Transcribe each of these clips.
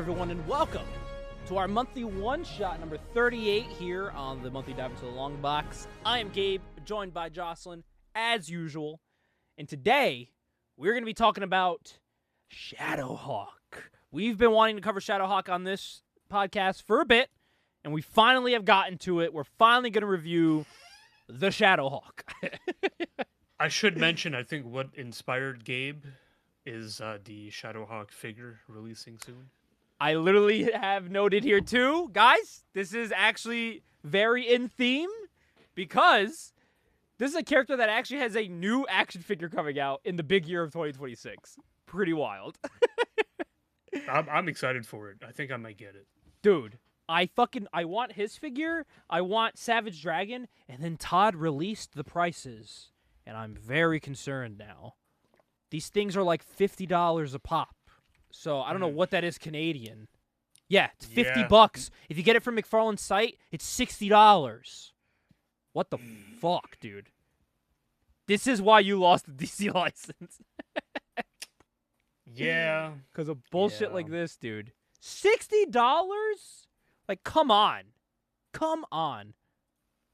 everyone, and welcome to our monthly one-shot number 38 here on the monthly Dive Into the Longbox. I am Gabe, joined by Jocelyn, as usual, and today we're going to be talking about Shadowhawk. We've been wanting to cover Shadowhawk on this podcast for a bit, and we finally have gotten to it. We're finally going to review the Shadowhawk. I should mention, I think what inspired Gabe is the Shadowhawk figure releasing soon. I literally have noted here too, guys, this is actually very in theme because this is a character that actually has a new action figure coming out in the big year of 2026. Pretty wild. I'm excited for it. I think I might get it. Dude, I want his figure, I want Savage Dragon, and then Todd released the prices, and I'm very concerned now. These things are like $50 a pop. So I don't know what that is Canadian. Yeah, it's $50. If you get it from McFarlane's site, it's $60. What the fuck, dude? This is why you lost the DC license. Yeah. Because of bullshit like this, dude. $60? Like, come on. Come on.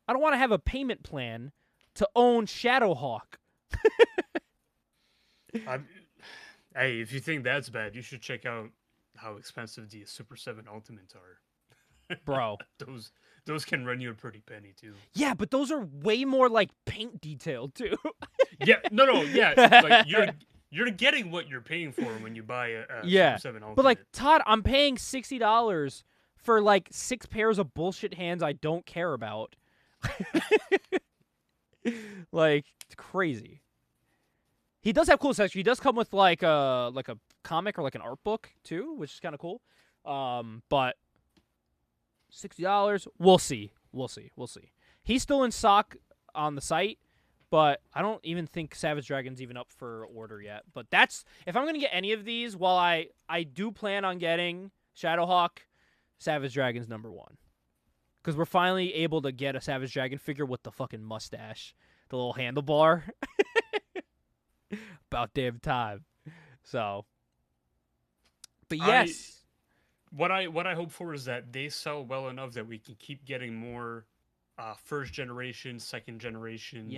I don't want to have a payment plan to own Shadowhawk. Hey, if you think that's bad, you should check out how expensive the Super 7 Ultimates are. Bro. Those can run you a pretty penny, too. Yeah, but those are way more, like, paint detailed, too. Yeah, like, you're getting what you're paying for when you buy a Super 7 Ultimate. But, like, Todd, I'm paying $60 for, like, 6 pairs of bullshit hands I don't care about. Like, it's crazy. He does have cool accessories. He does come with like a comic or like an art book too, which is kind of cool. But $60, we'll see. He's still in stock on the site, but I don't even think Savage Dragon's even up for order yet. But that's if I'm gonna get any of these. While I do plan on getting Shadowhawk, Savage Dragon's number one, because we're finally able to get a Savage Dragon figure with the fucking mustache, the little handlebar. About damn time. So, but yes, what I hope for is that they sell well enough that we can keep getting more first generation, second generation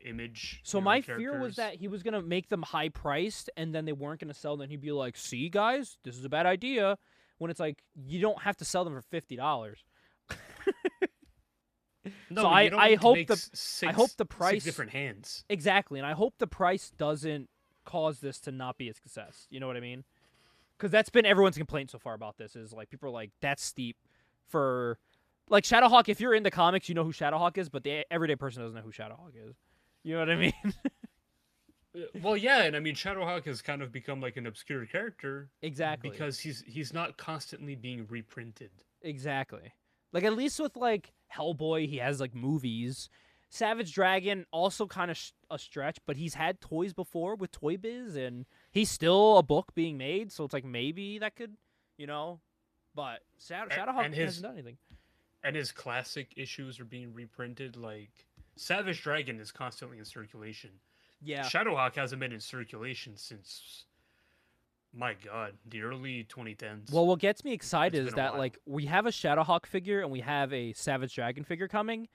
image. So my fear was that he was gonna make them high priced and then they weren't gonna sell. Then he'd be like, "See, guys, this is a bad idea." When it's like you don't have to sell them for $50. No, so I hope the price 6 different hands. Exactly, and I hope the price doesn't cause this to not be a success. You know what I mean? Because that's been everyone's complaint so far about this is like people are like that's steep for like Shadowhawk. If you're into comics, you know who Shadowhawk is, but the everyday person doesn't know who Shadowhawk is. You know what I mean? Well, yeah, and I mean Shadowhawk has kind of become like an obscure character. Exactly, because he's not constantly being reprinted. Exactly. Like, at least with, like, Hellboy, he has, like, movies. Savage Dragon, also kind of a stretch, but he's had toys before with Toy Biz, and he's still a book being made, so it's like, maybe that could, you know, but Shadowhawk hasn't done anything. And his classic issues are being reprinted, like, Savage Dragon is constantly in circulation. Yeah. Shadowhawk hasn't been in circulation since... My God, the early 2010s. Well, what gets me excited is that, like, we have a Shadowhawk figure and we have a Savage Dragon figure coming.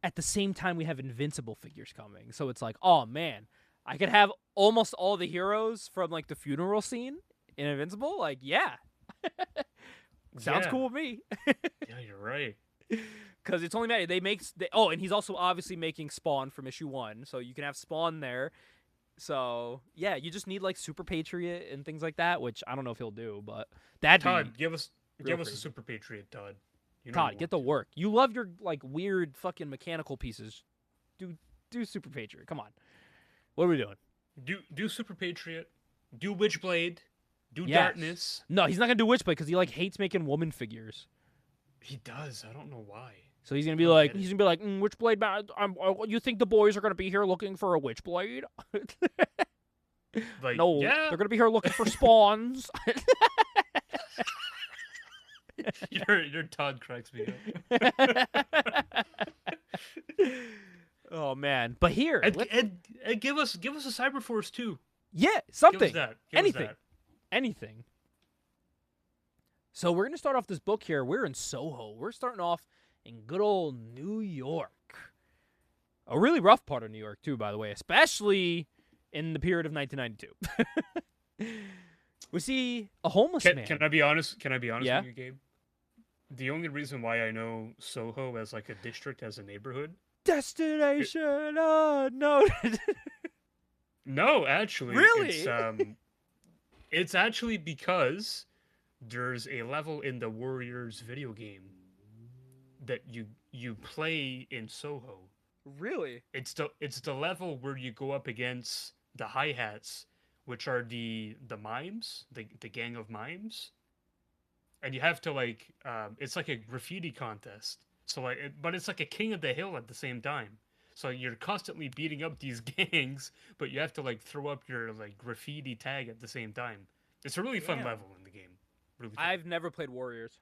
At the same time, we have Invincible figures coming. So it's like, oh, man, I could have almost all the heroes from, like, the funeral scene in Invincible. Like, yeah. Sounds cool with me. Yeah, you're right. Because it's only matter. And he's also obviously making Spawn from issue 1. So you can have Spawn there. So, yeah, you just need, like, Super Patriot and things like that, which I don't know if he'll do, but that'd Todd, be give us a Super Patriot, Todd. Todd, get to work. You love your, like, weird fucking mechanical pieces. Do Super Patriot. Come on. What are we doing? Do Super Patriot. Do Witchblade. Do Darkness. No, he's not going to do Witchblade because he, like, hates making woman figures. He does. I don't know why. So he's gonna be like, Witchblade. You think the boys are gonna be here looking for a Witchblade? Like, no, yeah. They're gonna be here looking for spawns. your Todd cracks me up. Oh man, but here, and give us a Cyberforce too. Yeah, something. Give us that. Anything. So we're going to start off this book here. We're in Soho. We're starting off in good old New York. A really rough part of New York, too, by the way, especially in the period of 1992. We see a homeless man. Can I be honest? Can I be honest Yeah? with you, Gabe? The only reason why I know Soho as like a district, as a neighborhood. Destination unknown. No, actually. Really? It's actually because there's a level in the Warriors video game that you play in Soho. Really? It's the level where you go up against the hi-hats, which are the mimes, the gang of mimes. And you have to like it's like a graffiti contest. So but it's like a king of the hill at the same time. So you're constantly beating up these gangs, but you have to like throw up your like graffiti tag at the same time. It's a really fun level in the game. Really fun. I've never played Warriors.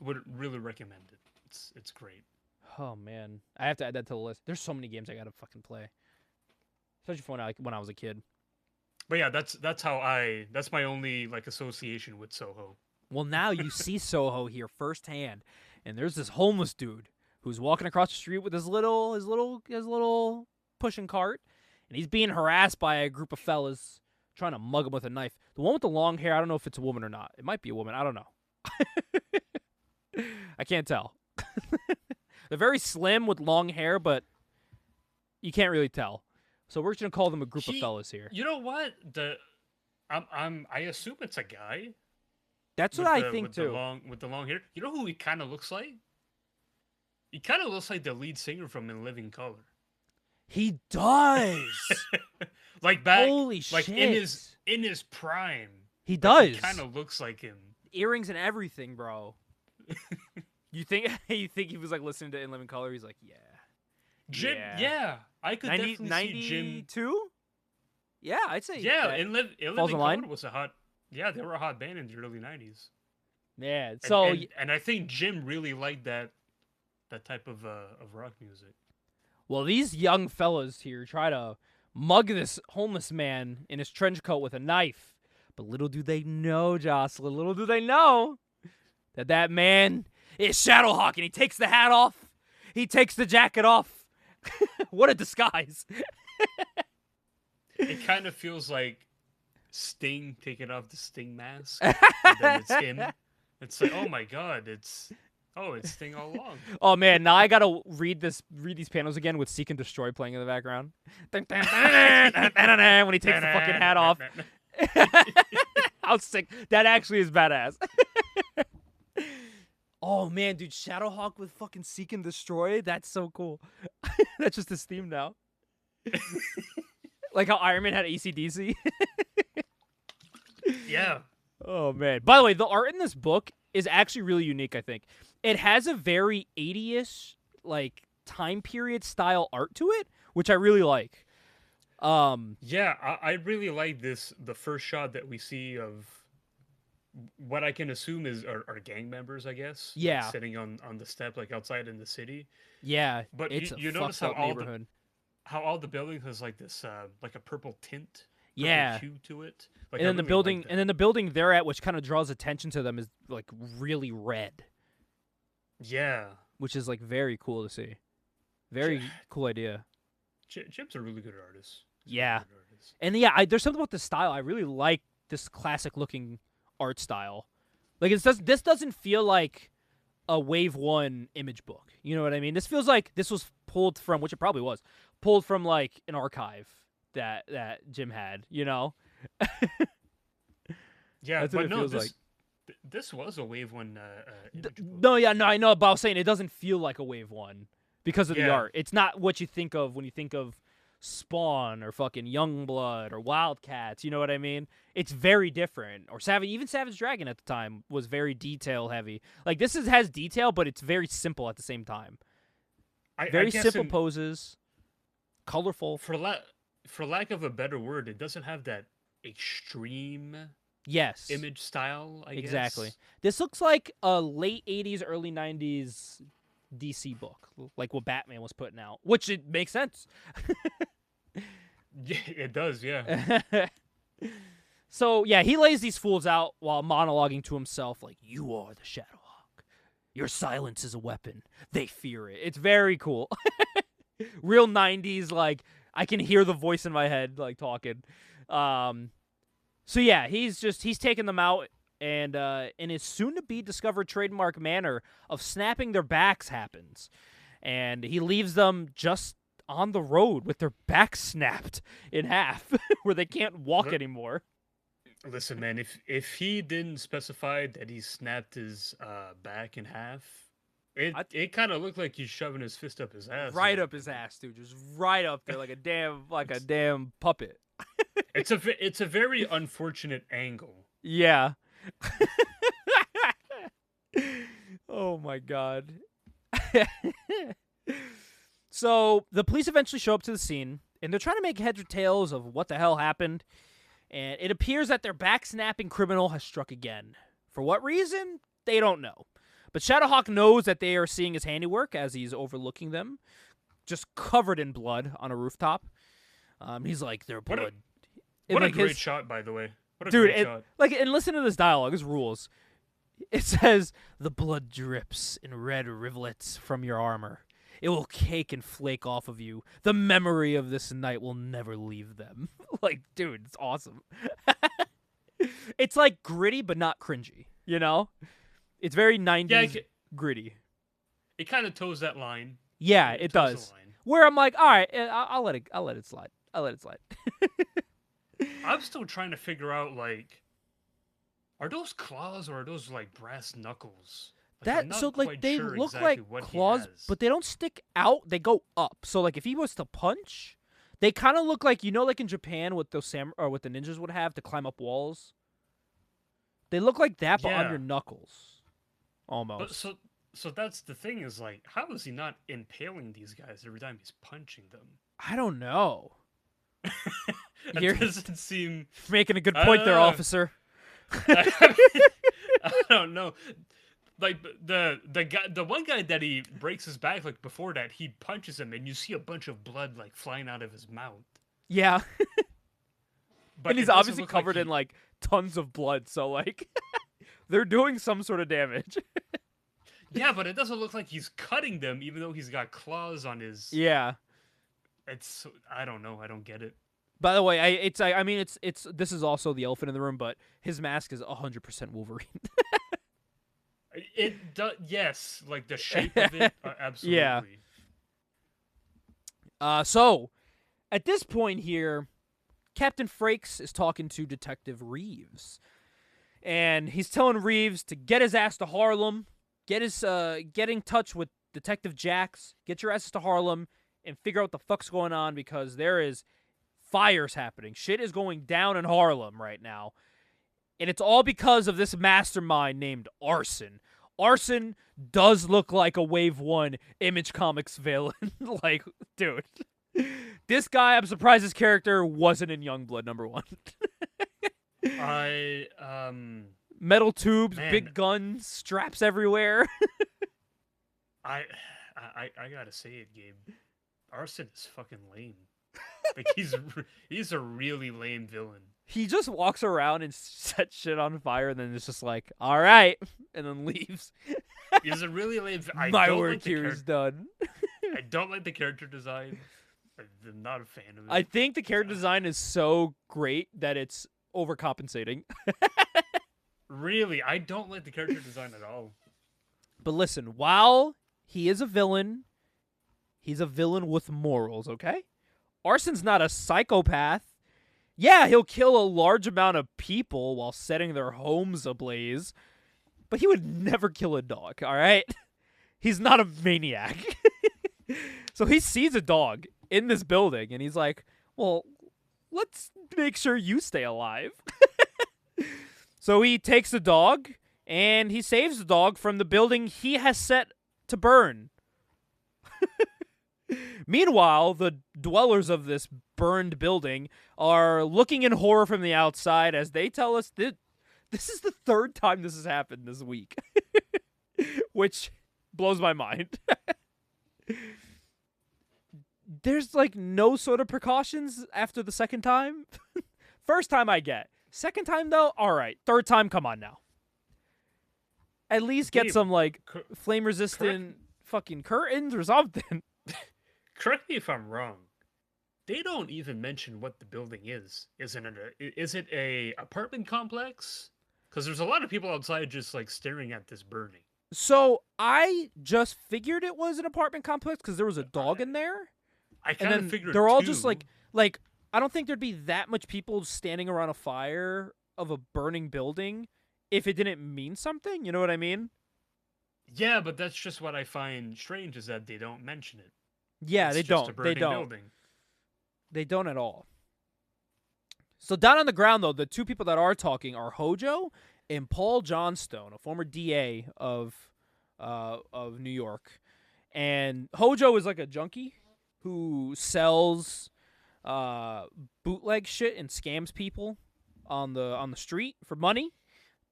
Would really recommend it. It's great. Oh man, I have to add that to the list. There's so many games I gotta fucking play, especially when I was a kid. But yeah, that's my only like association with Soho. Well, now you see Soho here firsthand, and there's this homeless dude who's walking across the street with his little pushing cart, and he's being harassed by a group of fellas trying to mug him with a knife. The one with the long hair, I don't know if it's a woman or not. It might be a woman. I don't know. I can't tell. They're very slim with long hair, but you can't really tell. So we're just gonna call them a group of fellas here. You know what? I assume it's a guy. That's what I think too. With the long hair. You know who he kind of looks like? He kind of looks like the lead singer from In Living Color. He does. Like back, holy like shit. in his prime. He does. He kind of looks like him. Earrings and everything, bro. You think he was like listening to In Living Color? He's like, yeah. Jim, yeah. I could definitely see Jim. 92? Yeah, I'd say. Yeah, In Living Color was a hot. Yeah, they were a hot band in the early 90s. Yeah, so and I think Jim really liked that type of rock music. Well, these young fellas here try to mug this homeless man in his trench coat with a knife. But little do they know, Jocelyn, little do they know that man is Shadowhawk, and he takes the hat off. He takes the jacket off. What a disguise. It kind of feels like Sting taking off the Sting mask. And then it's him. It's like, oh my god, it's Sting all along. Oh man, now I gotta read these panels again with Seek and Destroy playing in the background. When he takes the fucking hat off. How sick. That actually is badass. Oh man, dude, Shadowhawk with fucking Seek and Destroy? That's so cool. That's just his theme now. Like how Iron Man had AC/DC. Yeah. Oh man. By the way, the art in this book is actually really unique, I think. It has a very 80-ish like time period style art to it, which I really like. Yeah, I really like the first shot that we see of what I can assume are gang members, I guess. Yeah. Like sitting on the step like outside in the city. Yeah. But it's you notice how all the buildings has like this like a purple tint. Yeah. Hue to it. Like, and then the building they're at, which kind of draws attention to them, is like really red. Yeah. Which is like very cool to see. Very cool idea. Jim's a really good artist. Yeah. And yeah, there's something about the style. I really like this classic looking art style. Like this doesn't feel like a Wave 1 image book. You know what I mean? This feels like this was pulled from, which it probably was, pulled from like an archive that Jim had, you know? Yeah, that's but no, this was a Wave 1 image book. No, I know, but I was saying it doesn't feel like a Wave 1 because of the art. It's not what you think of when you think of Spawn or fucking Youngblood or Wildcats, you know what I mean? It's very different. Or even Savage Dragon at the time was very detail heavy. Like this has detail, but it's very simple at the same time. Very simple poses, colorful. For lack of a better word, it doesn't have that extreme image style, I guess. Exactly. This looks like a late 80s, early 90s DC book, like what Batman was putting out, which it makes sense. Yeah, it does, yeah. So, yeah, he lays these fools out while monologuing to himself, like, you are the Shadowhawk. Your silence is a weapon. They fear it. It's very cool. Real 90s, like, I can hear the voice in my head, like, talking. So, yeah, he's taking them out, and in his soon-to-be-discovered trademark manner of snapping their backs happens. And he leaves them just on the road with their backs snapped in half, where they can't walk anymore. Listen, man, if he didn't specify that he snapped his back in half, it kind of looked like he's shoving his fist up his ass. Right up his ass, dude. Just right up there like a damn puppet. It's a very unfortunate angle. Yeah. Oh my god. So the police eventually show up to the scene, and they're trying to make heads or tails of what the hell happened. And it appears that their back-snapping criminal has struck again. For what reason? They don't know. But Shadowhawk knows that they are seeing his handiwork as he's overlooking them, just covered in blood on a rooftop. He's like, their blood. What a great shot, by the way. What a dude, great shot. Like, and listen to this dialogue. This rules. It says, the blood drips in red rivulets from your armor. It will cake and flake off of you. The memory of this night will never leave them. Like, dude, it's awesome. It's like gritty, but not cringy, you know? It's very 90s gritty. It kind of toes that line. Yeah, it does. Where I'm like, all right, I'll let it slide. I'll let it slide. I'm still trying to figure out, like, are those claws or are those, like, brass knuckles? They look like claws, but they don't stick out. They go up. So like if he was to punch, they kind of look like, you know, like in Japan what those what the ninjas would have to climb up walls. They look like that, but on your knuckles, almost. But so that's the thing is like, how is he not impaling these guys every time he's punching them? I don't know. It doesn't seem making a good point there, officer. I don't know. Like the one guy that he breaks his back, like before that, he punches him, and you see a bunch of blood like flying out of his mouth. Yeah, but and he's obviously covered in like tons of blood, so like they're doing some sort of damage. Yeah, but it doesn't look like he's cutting them, even though he's got claws on his. Yeah, I don't know. I don't get it. By the way, I mean it's this is also the elephant in the room, but his mask is 100% Wolverine. It does, yes, like the shape of it, absolutely. Yeah. So, at this point here, Captain Frakes is talking to Detective Reeves, and he's telling Reeves to get his ass to Harlem, get in touch with Detective Jax, get your asses to Harlem, and figure out what the fuck's going on because there is fires happening. Shit is going down in Harlem right now. And it's all because of this mastermind named Arson. Arson does look like a Wave 1 Image Comics villain. Like, dude. This guy, I'm surprised his character wasn't in Youngblood, #1. Metal tubes, big guns, straps everywhere. I gotta say it, Gabe. Arson is fucking lame. Like, he's a really lame villain. He just walks around and sets shit on fire, and then it's just like, all right, and then leaves. He's a really lame. My work here is done. I don't like the character design. I'm not a fan of it. I think the character design is so great that it's overcompensating. Really, I don't like the character design at all. But listen, while he is a villain, he's a villain with morals, okay? Arson's not a psychopath. Yeah, he'll kill a large amount of people while setting their homes ablaze, but he would never kill a dog, all right? He's not a maniac. So he sees a dog in this building, and he's like, well, let's make sure you stay alive. So he takes the dog, and he saves the dog from the building he has set to burn. Meanwhile, the dwellers of this burned building are looking in horror from the outside as they tell us that this is the third time this has happened this week, which blows my mind. There's like no sort of precautions after the second time. First time I get. Second time, though, all right. Third time, come on now. At least get Gabe, some, like, cor- flame-resistant fucking curtains or something. correct me if I'm wrong. They don't even mention what the building is. Is it a apartment complex? Because there's a lot of people outside just like staring at this burning. So I just figured it was an apartment complex because there was a dog in there. I And kind of then figured they're all too. just like, I don't think there'd be that much people standing around a fire of a burning building if it didn't mean something. You know what I mean? Yeah, but that's just what I find strange is that they don't mention it. Yeah, It's they just a don't. They burning don't. building. They don't at all. So down on the ground, though, the two people that are talking are Hojo and Paul Johnstone, a former DA of New York. And Hojo is like a junkie who sells bootleg shit and scams people on the street for money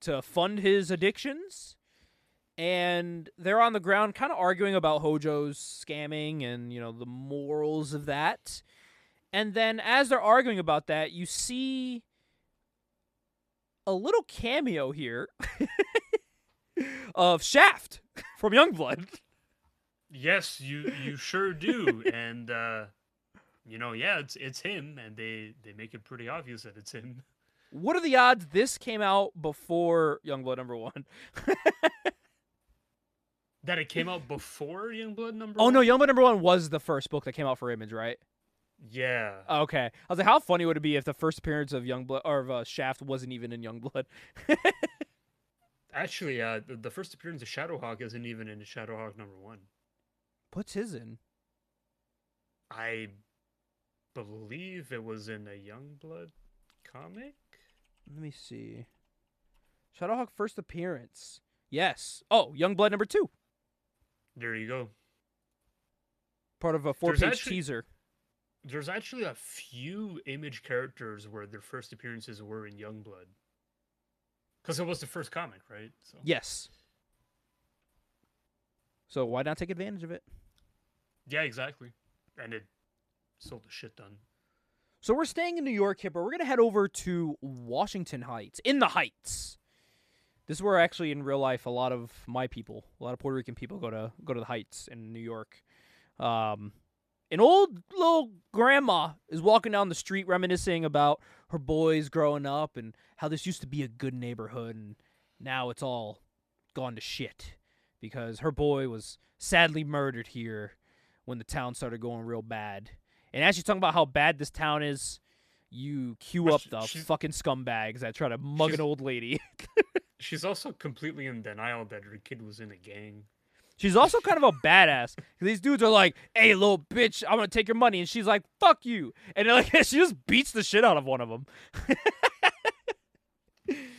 to fund his addictions. And they're on the ground kind of arguing about Hojo's scamming and, you know, the morals of that. And then as they're arguing about that, you see a little cameo here of Shaft from Youngblood. Yes, you sure do, and yeah, it's him, and they make it pretty obvious that it's him. What are the odds this came out before Youngblood #1? That it came out before Youngblood #1? Oh no, Youngblood #1 was the first book that came out for Image, right? Yeah. Okay. I was like, how funny would it be if the first appearance of Youngblood or of Shaft wasn't even in Youngblood? Actually, the first appearance of Shadowhawk isn't even in Shadowhawk #1. What's his in? I believe it was in a Youngblood comic. Let me see. Shadowhawk first appearance. Yes. Oh, Youngblood #2. There you go. Part of a 4-page teaser. There's actually a few Image characters where their first appearances were in Youngblood. Because it was the first comic, right? So. Yes. So why not take advantage of it? Yeah, exactly. And it sold the shit ton. So we're staying in New York here, but we're going to head over to Washington Heights. In the Heights. This is where actually in real life a lot of my people, a lot of Puerto Rican people go to the Heights in New York. An old little grandma is walking down the street reminiscing about her boys growing up and how this used to be a good neighborhood and now it's all gone to shit because her boy was sadly murdered here when the town started going real bad. And as she's talking about how bad this town is, you cue up the fucking scumbags that try to mug an old lady. She's also completely in denial that her kid was in a gang. She's also kind of a badass. These dudes are like, hey, little bitch, I'm going to take your money. And she's like, fuck you. And like, she just beats the shit out of one of them.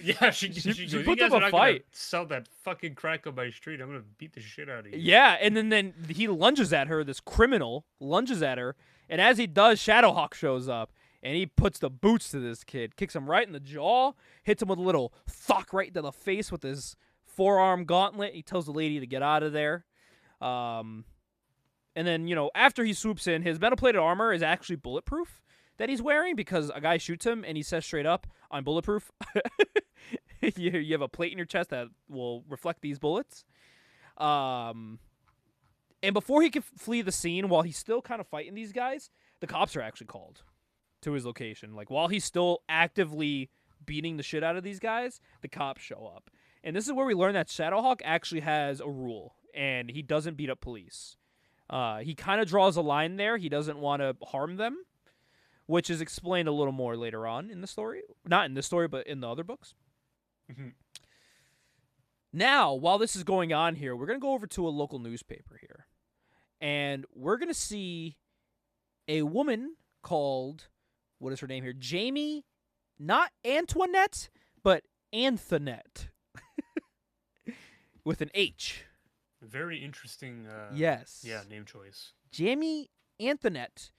Yeah, she goes, you guys are not going to sell that fucking crack on my street. I'm going to beat the shit out of you. Yeah, and then he lunges at her, this criminal lunges at her. And as he does, Shadowhawk shows up. And he puts the boots to this kid, kicks him right in the jaw, hits him with a little thock right to the face with his forearm gauntlet. He tells the lady to get out of there. And then, you know, after he swoops in, his metal-plated armor is actually bulletproof that he's wearing because a guy shoots him and he says straight up, I'm bulletproof. You have a plate in your chest that will reflect these bullets. And before he can flee the scene, while he's still kind of fighting these guys, the cops are actually called to his location. Like, while he's still actively beating the shit out of these guys, the cops show up. And this is where we learn that Shadowhawk actually has a rule, and he doesn't beat up police. He kind of draws a line there. He doesn't want to harm them, which is explained a little more later on in the story. Not in this story, but in the other books. Mm-hmm. Now, while this is going on here, we're going to go over to a local newspaper here. And we're going to see a woman called, what is her name here? Jamie, not Antoinette, but Anthonette. With an H. Very interesting. Yes. Yeah, name choice. Jamie Anthonette.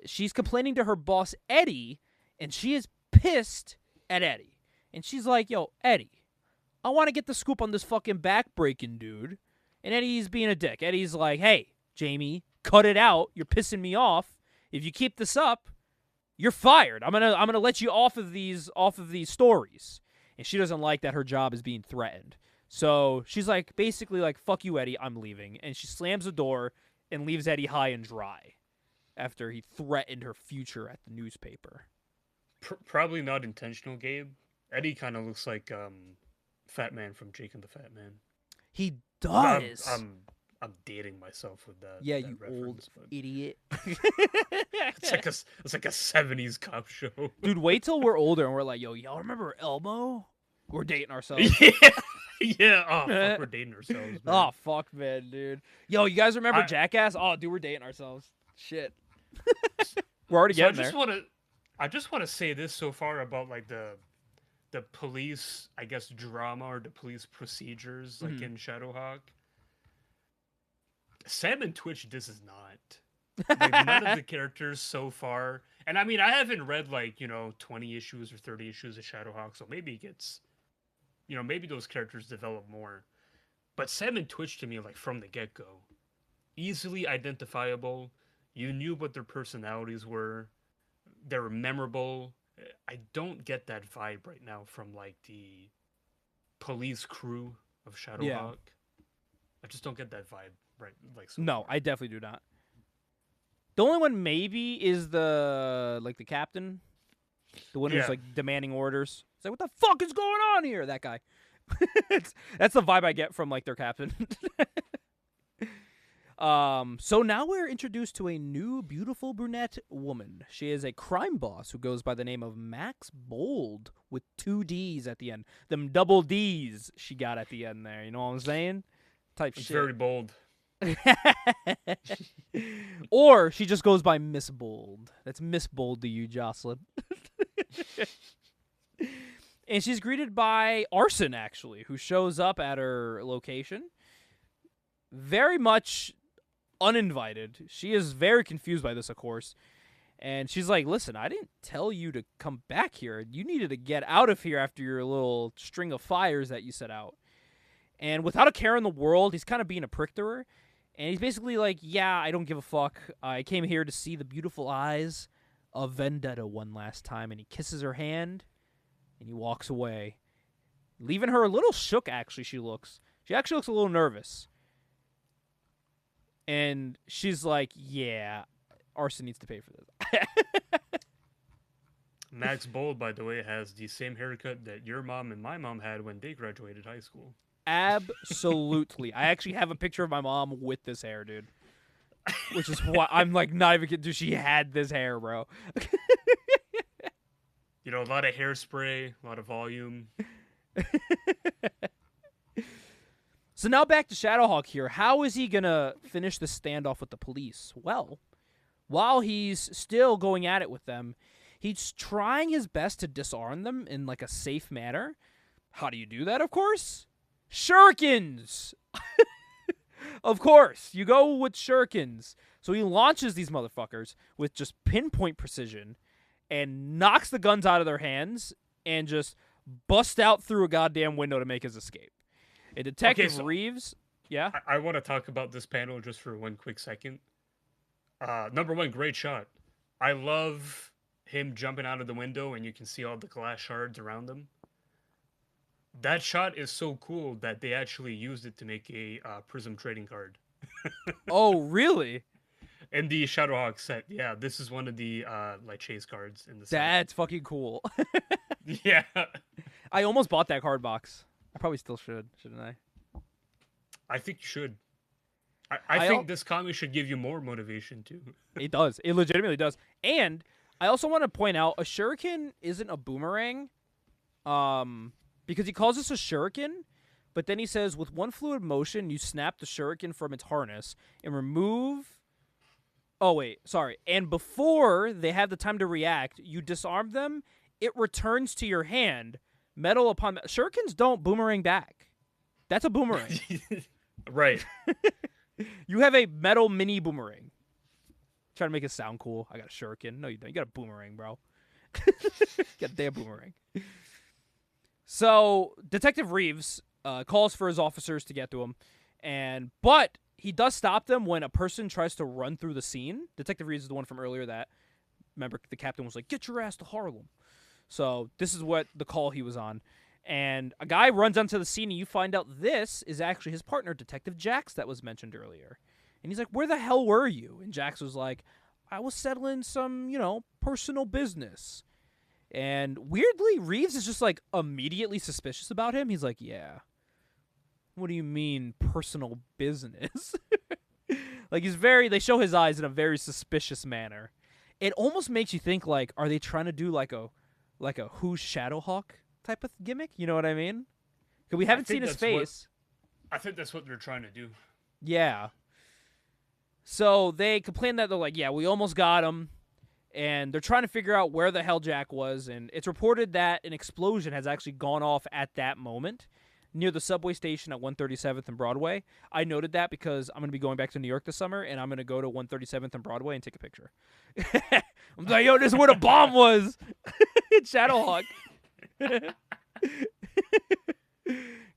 She's complaining to her boss, Eddie, and she is pissed at Eddie. And she's like, yo, Eddie, I want to get the scoop on this fucking back-breaking dude. And Eddie's being a dick. Eddie's like, hey, Jamie, cut it out. You're pissing me off. If you keep this up, you're fired. I'm gonna let you off of these stories. And she doesn't like that her job is being threatened. So she's like, basically like, fuck you, Eddie, I'm leaving. And she slams the door and leaves Eddie high and dry after he threatened her future at the newspaper. Probably not intentional, Gabe. Eddie kind of looks like Fat Man from Jake and the Fat Man. He does. I'm dating myself with that. Yeah, that you reference, old but idiot. it's like a 70s cop show. Dude, wait till we're older and we're like, yo, y'all remember Elmo? We're dating ourselves. Yeah. Oh, fuck, we're dating ourselves, man. Oh, fuck, man, dude. Yo, you guys remember Jackass? Oh, dude, we're dating ourselves. Shit. We're already getting there. I just want to say this so far about like the police, I guess, drama or the police procedures like in Shadowhawk. Sam and Twitch, this is not. Like, none of the characters so far, and I mean, I haven't read like 20 issues or 30 issues of Shadowhawk, so maybe it gets, maybe those characters develop more. But Sam and Twitch to me, like from the get go, easily identifiable. You knew what their personalities were. They were memorable. I don't get that vibe right now from like the police crew of Shadowhawk. Yeah. I just don't get that vibe right. Like no, far. I definitely do not. The only one maybe is the captain, the one who's like demanding orders. It's like, what the fuck is going on here? That guy. That's the vibe I get from like their captain. So now we're introduced to a new beautiful brunette woman. She is a crime boss who goes by the name of Max Bold with 2 D's at the end. Them double D's she got at the end there. You know what I'm saying? Type it's shit. Very bold. Or she just goes by Miss Bold. That's Miss Bold to you, Jocelyn. And she's greeted by Arson, actually, who shows up at her location. Very much uninvited. She is very confused by this, of course. And she's like, listen, I didn't tell you to come back here. You needed to get out of here after your little string of fires that you set out. And without a care in the world, he's kind of being a prick to her. And he's basically like, yeah, I don't give a fuck. I came here to see the beautiful eyes of Vendetta one last time. And he kisses her hand, and he walks away, leaving her a little shook, actually, she actually looks a little nervous. And she's like, yeah, Arson needs to pay for this. Max Bold, by the way, has the same haircut that your mom and my mom had when they graduated high school. Absolutely. I actually have a picture of my mom with this hair, dude. Which is why I'm like not even kidding. Dude, she had this hair, bro. A lot of hairspray, a lot of volume. So now back to Shadowhawk here. How is he going to finish the standoff with the police? Well, while he's still going at it with them, he's trying his best to disarm them in like a safe manner. How do you do that, of course? Shurikens! Of course, you go with shurikens. So he launches these motherfuckers with just pinpoint precision and knocks the guns out of their hands and just busts out through a goddamn window to make his escape. A Detective Reeves, yeah? I want to talk about this panel just for one quick second. Number one, great shot. I love him jumping out of the window and you can see all the glass shards around him. That shot is so cool that they actually used it to make a Prism trading card. Oh, really? In the Shadowhawk set, yeah. This is one of the chase cards in the set. That's fucking cool. Yeah. I almost bought that card box. I probably still should, shouldn't I? I think you should. I think this comic should give you more motivation, too. It does. It legitimately does. And I also want to point out, a shuriken isn't a boomerang. Because he calls this a shuriken, but then he says, with one fluid motion, you snap the shuriken from its harness and remove... Oh, wait. Sorry. And before they have the time to react, you disarm them. It returns to your hand. Metal upon... Shurikens don't boomerang back. That's a boomerang. Right. You have a metal mini boomerang. Trying to make it sound cool. I got a shuriken. No, you don't. You got a boomerang, bro. You got a damn boomerang. So, Detective Reeves calls for his officers to get to him. But he does stop them when a person tries to run through the scene. Detective Reeves is the one from earlier that remember the captain was like, "Get your ass to Harlem." So this is what the call he was on. And a guy runs onto the scene, and you find out this is actually his partner, Detective Jax, that was mentioned earlier. And he's like, "Where the hell were you?" And Jax was like, "I was settling some, personal business." And weirdly, Reeves is just like immediately suspicious about him. He's like, "Yeah. What do you mean personal business?" Like they show his eyes in a very suspicious manner. It almost makes you think like, are they trying to do like a who's Shadowhawk type of gimmick? You know what I mean? Because we haven't seen his face. I think that's what they're trying to do. Yeah. So they complain that they're like, "Yeah, we almost got him." And they're trying to figure out where the hell Jack was. And it's reported that an explosion has actually gone off at that moment near the subway station at 137th and Broadway. I noted that because I'm going to be going back to New York this summer, and I'm going to go to 137th and Broadway and take a picture. I'm like, "Yo, this is where the bomb was." It's Shadowhawk.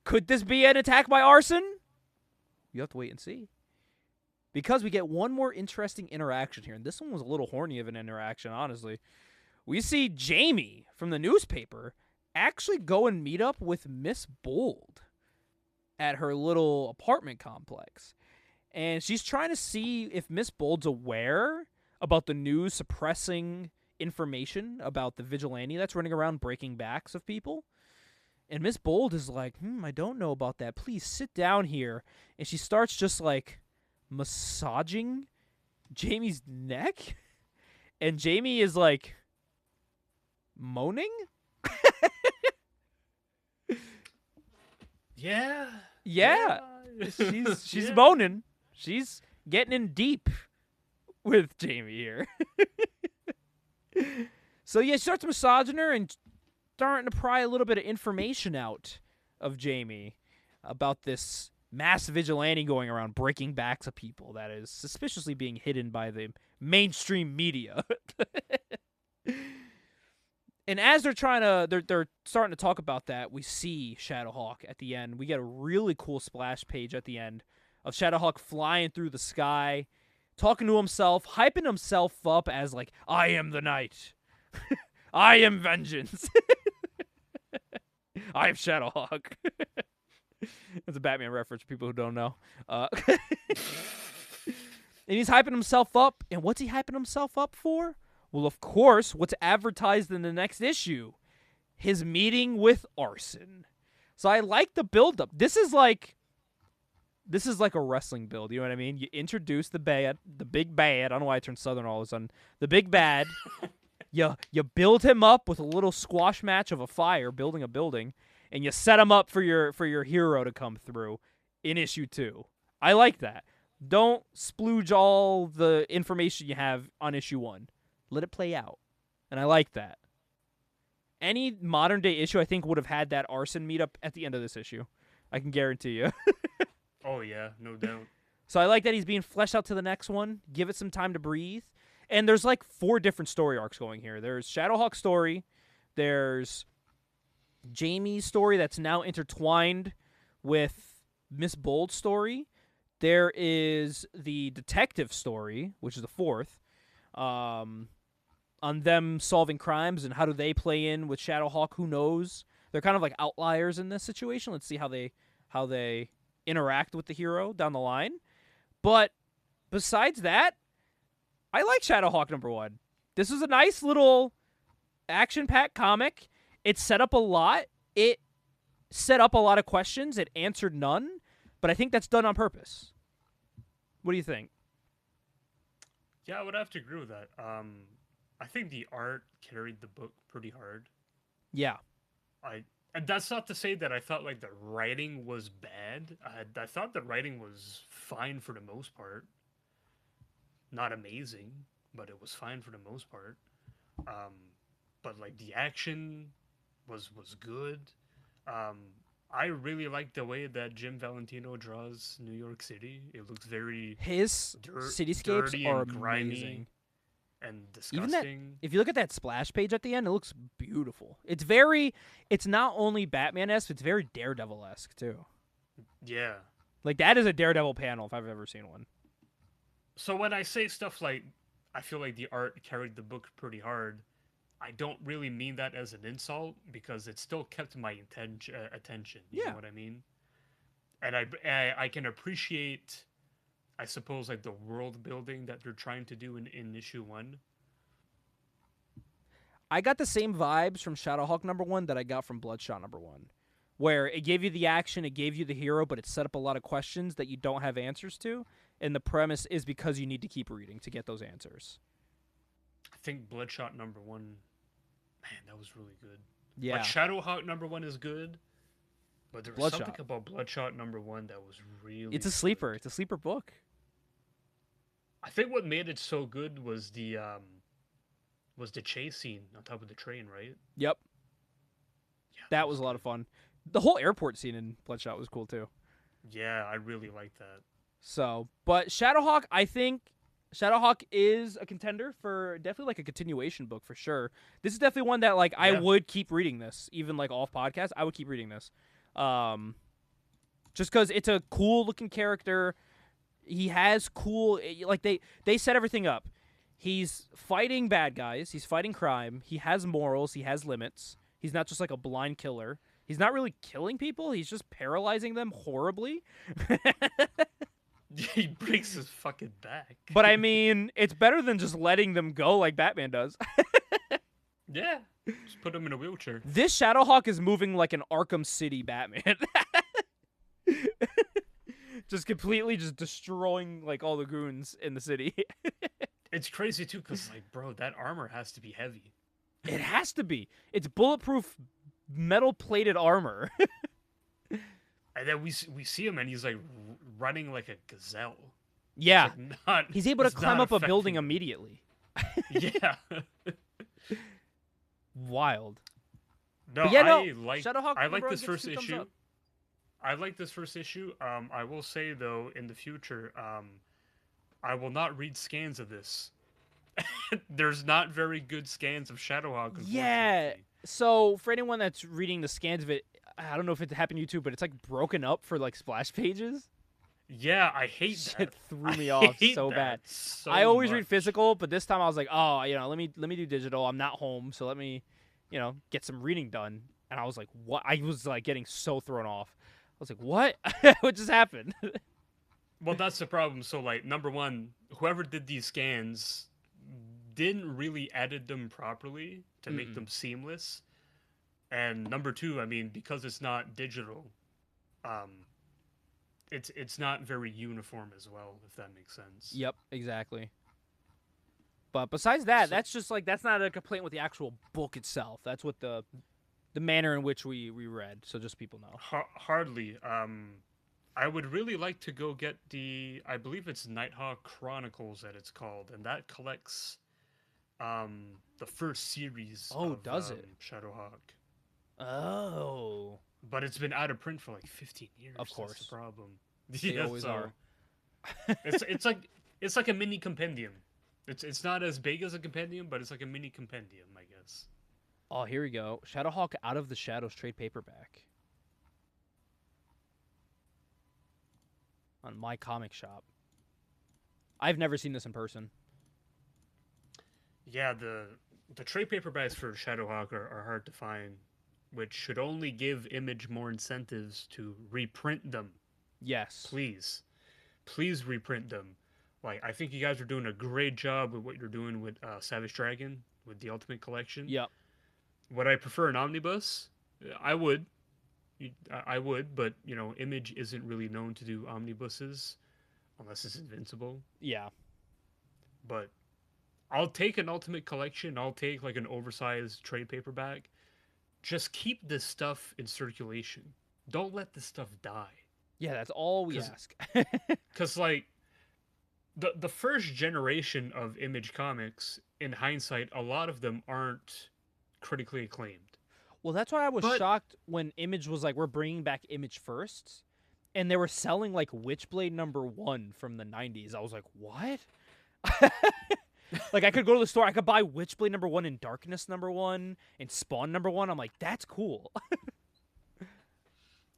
Could this be an attack by arson? You have to wait and see. Because we get one more interesting interaction here, and this one was a little horny of an interaction, honestly. We see Jamie from the newspaper actually go and meet up with Miss Bold at her little apartment complex. And she's trying to see if Miss Bold's aware about the news suppressing information about the vigilante that's running around breaking backs of people. And Miss Bold is like, I don't know about that. Please sit down here. And she starts just like massaging Jamie's neck. And Jamie is like moaning. Yeah. She's moaning. She's getting in deep with Jamie here. So yeah, she starts massaging her and starting to pry a little bit of information out of Jamie about this mass vigilante going around breaking backs of people that is suspiciously being hidden by the mainstream media. And as they're starting to talk about that, we see Shadowhawk at the end. We get a really cool splash page at the end of Shadowhawk flying through the sky, talking to himself, hyping himself up as like, "I am the night. I am vengeance. I am Shadowhawk." That's a Batman reference for people who don't know. And he's hyping himself up. And what's he hyping himself up for? Well, of course, what's advertised in the next issue? His meeting with Arson. So I like the build-up. This is like a wrestling build, you know what I mean? You introduce the big bad. I don't know why I turned southern all of a sudden. The big bad. You build him up with a little squash match of a fire, building a building, and you set him up for your hero to come through in issue 2. I like that. Don't splooge all the information you have on issue 1. Let it play out. And I like that. Any modern day issue, I think, would have had that arson meetup at the end of this issue. I can guarantee you. Oh, yeah, no doubt. So I like that he's being fleshed out to the next one. Give it some time to breathe. And there's like 4 different story arcs going here. There's Shadowhawk's story. There's Jamie's story that's now intertwined with Miss Bold's story. There is the detective story, which is the 4th, on them solving crimes and how do they play in with Shadowhawk. Who knows? They're kind of like outliers in this situation. Let's see how they interact with the hero down the line. But besides that, I like Shadowhawk #1. This is a nice little action-packed comic. It set up a lot. It set up a lot of questions. It answered none. But I think that's done on purpose. What do you think? Yeah, I would have to agree with that. I think the art carried the book pretty hard. Yeah. And that's not to say that I thought like the writing was bad. I thought the writing was fine for the most part. Not amazing, but it was fine for the most part. But like the action was good. I really like the way that Jim Valentino draws New York City. It looks very his cityscapes are grimy and disgusting. Even that, if you look at that splash page at the end, it looks beautiful. It's not only Batman-esque, it's very Daredevil-esque too. Yeah. Like that is a Daredevil panel if I've ever seen one. So when I say stuff like I feel like the art carried the book pretty hard. I don't really mean that as an insult because it still kept my attention. You know Yeah. what I mean? And I can appreciate, I suppose, like the world building that they're trying to do in issue 1. I got the same vibes from Shadowhawk #1 that I got from Bloodshot #1, where it gave you the action, it gave you the hero, but it set up a lot of questions that you don't have answers to, and the premise is because you need to keep reading to get those answers. I think Bloodshot #1, man, that was really good. Yeah. Like Shadowhawk #1 is good, but there was Bloodshot. something about Bloodshot #1 that was really. It's a sleeper. Good. It's a sleeper book. I think what made it so good was the chase scene on top of the train, right? Yep. Yeah, That was a lot of fun. The whole airport scene in Bloodshot was cool too. Yeah, I really liked that. So, but Shadowhawk, I think Shadowhawk is a contender for definitely like a continuation book for sure. This is definitely one that like I would keep reading this, even like off podcast. I would keep reading this, just because it's a cool looking character. He has cool like they set everything up. He's fighting bad guys. He's fighting crime. He has morals. He has limits. He's not just like a blind killer. He's not really killing people. He's just paralyzing them horribly. He breaks his fucking back. But I mean, it's better than just letting them go like Batman does. Yeah, just put him in a wheelchair. This Shadowhawk is moving like an Arkham City Batman. Just completely just destroying like all the goons in the city. It's crazy too, cause like, bro, that armor has to be heavy. It has to be. It's bulletproof, metal-plated armor. And then we see him, and he's like running like a gazelle. Yeah, Like he's able to climb up a building immediately. Yeah. Wild. No, But yeah, no, I like #1 this gets first 2 thumbs issue. up. I like this first issue. I will say though, in the future, I will not read scans of this. There's not very good scans of Shadowhawk. Yeah. So for anyone that's reading the scans of it, I don't know if it happened to you too, but it's like broken up for like splash pages. Yeah, I hate Shit that. threw me off so bad. I always read physical, but this time I was like, oh, let me do digital. I'm not home, so let me, get some reading done. And I was like, what? I was like getting so thrown off. I was like, what? What just happened? Well, that's the problem. So like, #1, whoever did these scans didn't really edit them properly to make them seamless. And #2, I mean, because it's not digital, it's not very uniform as well, if that makes sense. Yep, exactly. But besides that, that's not a complaint with the actual book itself. That's what the manner in which we read. So just people know. Hardly. I would really like to go get I believe it's Nighthawk Chronicles that it's called, and that collects the first series. Oh, of, does it? Shadowhawk. Oh. But it's been out of print for like 15 years. Of course. That's the problem. They always are. it's like a mini compendium. It's not as big as a compendium, but it's like a mini compendium, I guess. Oh, here we go. Shadowhawk Out of the Shadows trade paperback. On My Comic Shop. I've never seen this in person. Yeah, the trade paperbacks for Shadowhawk are hard to find, which should only give Image more incentives to reprint them. Yes. Please reprint them. Like, I think you guys are doing a great job with what you're doing with Savage Dragon, with the Ultimate Collection. Yep. Would I prefer an omnibus? I would. I would, but, Image isn't really known to do omnibuses, unless it's Invincible. Yeah. But I'll take an Ultimate Collection. I'll take, like, an oversized trade paperback. Just keep this stuff in circulation. Don't let this stuff die. Yeah, that's all we ask. Because, like, the first generation of Image comics, in hindsight, a lot of them aren't critically acclaimed. Well, that's why I was shocked when Image was like, we're bringing back Image first. And they were selling, like, Witchblade #1 from the 90s. I was like, what? Like, I could go to the store. I could buy Witchblade #1 and Darkness #1 and Spawn #1. I'm like, that's cool.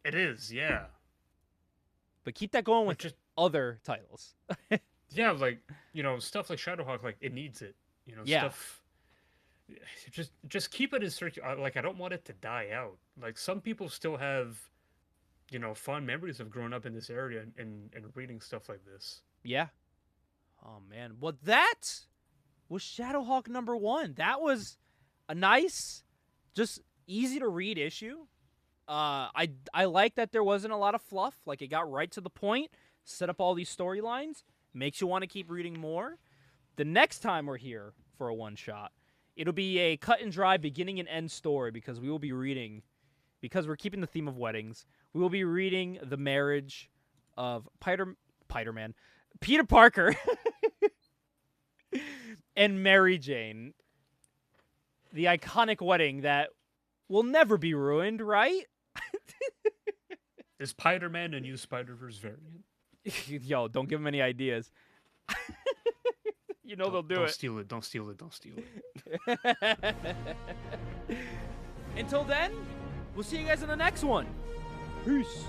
It is, yeah. But keep that going with just other titles. Yeah, like, you know, stuff like Shadowhawk, like it needs it. You know, Yeah. stuff. Just keep it in like I don't want it to die out. Like some people still have, you know, fond memories of growing up in this area and reading stuff like this. Yeah. Oh man. Well, that was Shadowhawk #1. That was a nice, just easy to read issue. I like that there wasn't a lot of fluff. Like it got right to the point, set up all these storylines, makes you want to keep reading more. The next time we're here for a one shot, it'll be a cut and dry beginning and end story because we will be reading, because we're keeping the theme of weddings. We will be reading the marriage of Peter Parker and Mary Jane. The iconic wedding that will never be ruined, right? Is Spider-Man a new Spider-Verse variant? Yo, don't give them any ideas. You know they'll do don't it. Steal it. Don't steal it. Don't steal it. Until then, we'll see you guys in the next one. Peace.